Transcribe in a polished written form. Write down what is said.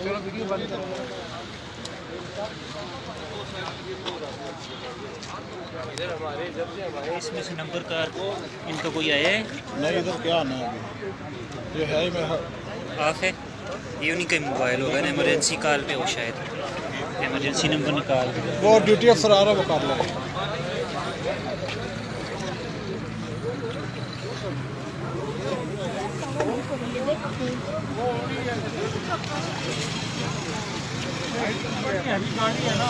चलो वीडियो बंद करो। इधर हमारे जब से हमारे इसमें से नंबर कार इनका कोई आया है? नहीं, इधर क्या आना है अभी, ये है ही मैं ऑफ है। ये उन्हीं का मोबाइल होगा ना, इमरजेंसी कॉल पे हो शायद, इमरजेंसी नंबर निकाल वो ड्यूटी अफसर आ रहा है, वो कर लेगा। गाड़ी है ना,